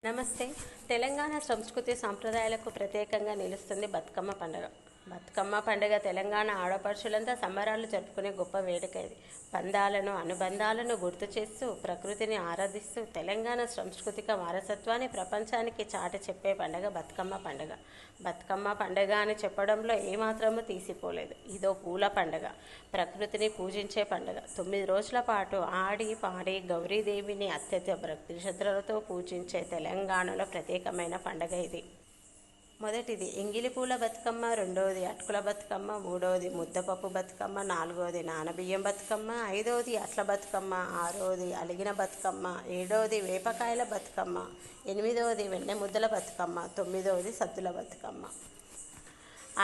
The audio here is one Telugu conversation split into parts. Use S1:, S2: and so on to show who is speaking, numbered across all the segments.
S1: నమస్తే. తెలంగాణ సంస్కృతి సాంప్రదాయాలకు ప్రత్యేకంగా నిలుస్తుంది బతుకమ్మ పండుగ. బతుకమ్మ పండుగ తెలంగాణ ఆడపడుచులంతా సంబరాలు జరుపుకునే గొప్ప వేడుక ఇది. బంధాలను, అనుబంధాలను గుర్తు చేస్తూ, ప్రకృతిని ఆరాధిస్తూ తెలంగాణ సాంస్కృతిక వారసత్వాన్ని ప్రపంచానికి చాటి చెప్పే పండుగ బతుకమ్మ పండుగ. బతుకమ్మ పండుగ అని చెప్పడంలో ఏమాత్రమూ తీసిపోలేదు. ఇదో పూల పండుగ, ప్రకృతిని పూజించే పండుగ. 9 రోజుల పాటు ఆడి పాడి గౌరీదేవిని అత్యంత భక్తి శ్రద్ధలతో పూజించే తెలంగాణలో ప్రత్యేకమైన పండుగ ఇది. మొదటిది ఎంగిలి పూల బతుకమ్మ, రెండవది అటుకుల బతుకమ్మ, మూడవది ముద్దపప్పు బతుకమ్మ, నాలుగవది నానబియ్యం బతుకమ్మ, ఐదవది అట్ల బతుకమ్మ, ఆరవది అలిగిన బతుకమ్మ, ఏడవది వేపకాయల బతుకమ్మ, ఎనిమిదవది వెన్నె ముద్దల బతుకమ్మ, తొమ్మిదవది సద్దుల బతుకమ్మ.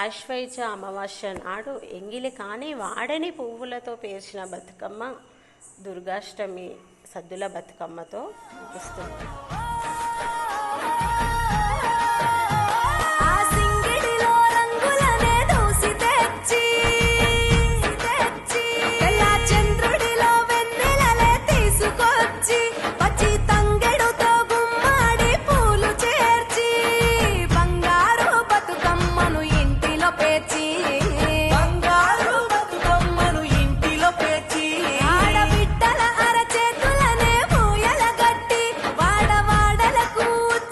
S1: ఆశ్వయుజ అమావాస్య నాడు ఎంగిలి కానీ వాడని పువ్వులతో పేర్చిన బతుకమ్మ దుర్గాష్టమి సద్దుల బతుకమ్మతో ముగుస్తుంది.